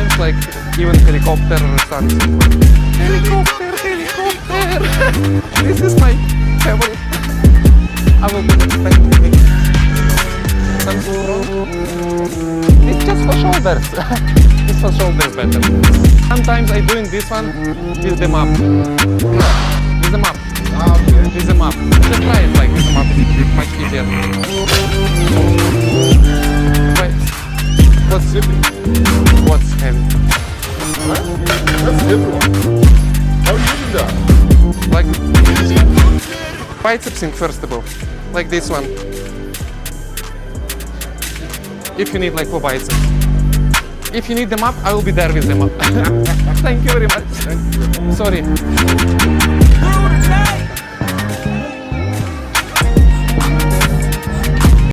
sometimes like even helicopter or something. Helicopter, helicopter. This is my favorite. I will be expecting some it's just for shoulders. It's for shoulders better. Sometimes I doing this one with the map. With the map. Okay. With the map. Just try it like with the map. It's much easier. Wait. What's Zipping. What's heavy? That's a different one. How are you doing that? Like bicepsing first of all. Like this one. If you need like for biceps. If you need the map, I will be there with the map. Thank you very much. Thank you. Sorry.